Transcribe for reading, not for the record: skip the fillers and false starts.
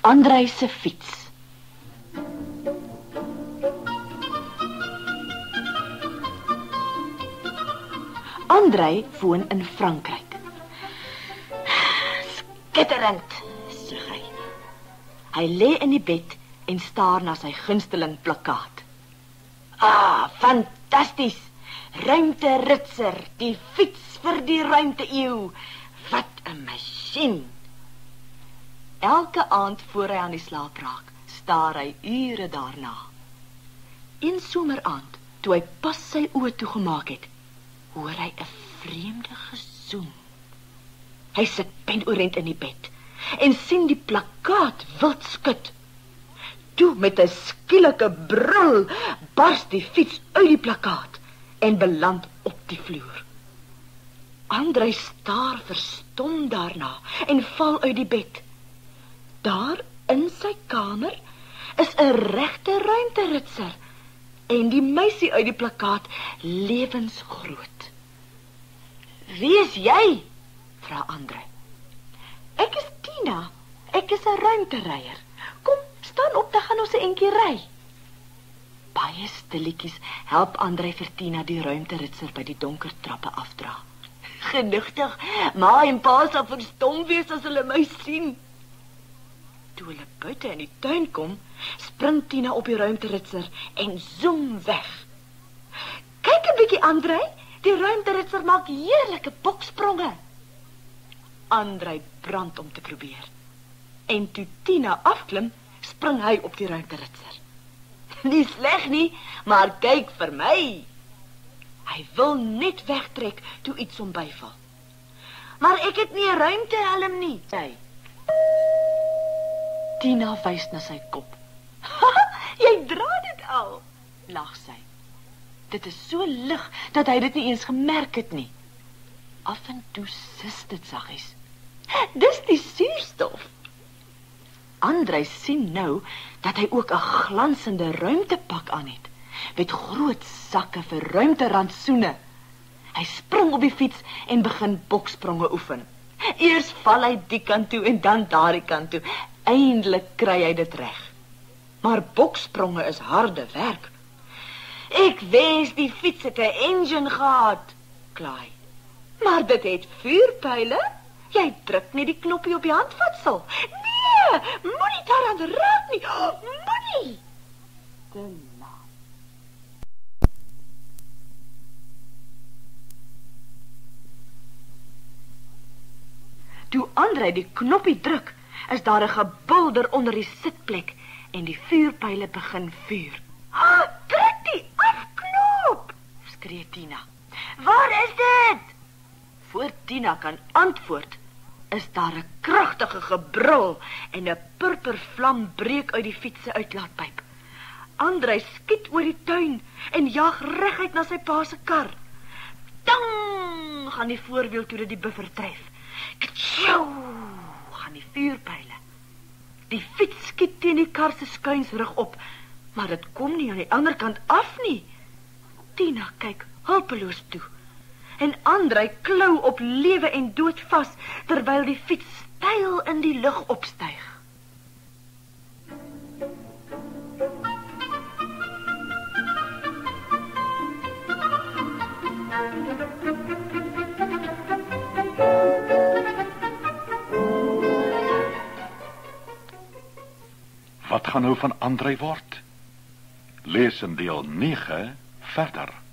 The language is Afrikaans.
Andrei se fiets. Andrei woon in Frankryk. Skitterend, sê hy. Hy lê in die bed en staar na sy gunsteling plakkaat. Fantasties! Ruimteritser, die fiets vir die ruimte-eeu. Wat 'n masjien! Elke aand voor hy aan die slaap raak, staar hy ure daarna. Een someraand, toe hy pas sy oë toegemaak het, hoor hy 'n vreemde gesoem. Hy sit penoorent in die bed en sien die plakkaat wild skud. Toe met 'n skielike brul bars die fiets uit die plakkaat en beland op die vloer. Andrei staar verstom daarna en val uit die bed. Daar in sy kamer is 'n regte ruimteritser en die meisie uit die plakkaat lewensgroot. "Wie is jy?" vra Andrei. "Ek is Tina. Ek is 'n ruimtereier. Kom, staan op, dan gaan ons 'n entjie ry." Baie stilletjies help Andrei vir Tina die ruimteritser by die donker trappe afdra. "Genigtig, ma en pa sal verstom wees as hulle my sien." Toe hulle buite in die tuin kom, spring Tina op die ruimteritser en zoom weg. "Kyk 'n bietjie, Andrei, die ruimteritser maak heerlike bokspronge." Andrei brand om te probeer. En toe Tina afklim, spring hy op die ruimteritser. "Nie sleg nie, maar kyk vir my." Hy wil net wegtrek toe iets hom byval. "Maar ek het nie 'n ruimtehelm nie," sê hy. Tina wys na sy kop. "Jy dra dit al," lag sy. "Dit is so lig dat hy dit nie eens gemerk het nie." Af en toe sis dit saggies. "Dis die suurstof." Andrei sien nou dat hy ook 'n glansende ruimtepak aan het, met groot sakke vir ruimterantsoene. Hy spring op die fiets en begin bokspronge oefen. Eers val hy die kant toe en dan daardie kant toe. Eindelik kry hy dit reg. Maar bokspronge is harde werk. "Ek wens die fiets het 'n engine gehad," klaai. "Maar dit het vuurpyle. Jy druk net die knoppie op die handvatsel." "Nee, moenie daaraan raak nie. Moenie." Te laat. Toe Andrei die knoppie druk, is daar 'n gebulder onder die sitplek en die vuurpyle begin vuur. "Druk die afknop," skree Tina. "Waar is dit?" Voor Tina kan antwoord, is daar 'n kragtige gebrul en 'n purpervlam breek uit die fiets se uitlaatpyp. Andrei skiet oor die tuin en jag reguit na sy pa se kar. Tang, gaan die voorwiel toe dit die buffer tref. Ktjou, gaan die vuurpyle. Die fiets skiet teen die kar se skuinsrug op, maar dit kom nie aan die ander kant af nie. Tina kyk hulpeloos toe. En Andrei klou op lewe en dood vas, terwyl die fiets styl in die lug opstyg. Wat gaan nou van Andrei word? Lees in deel 9 verder.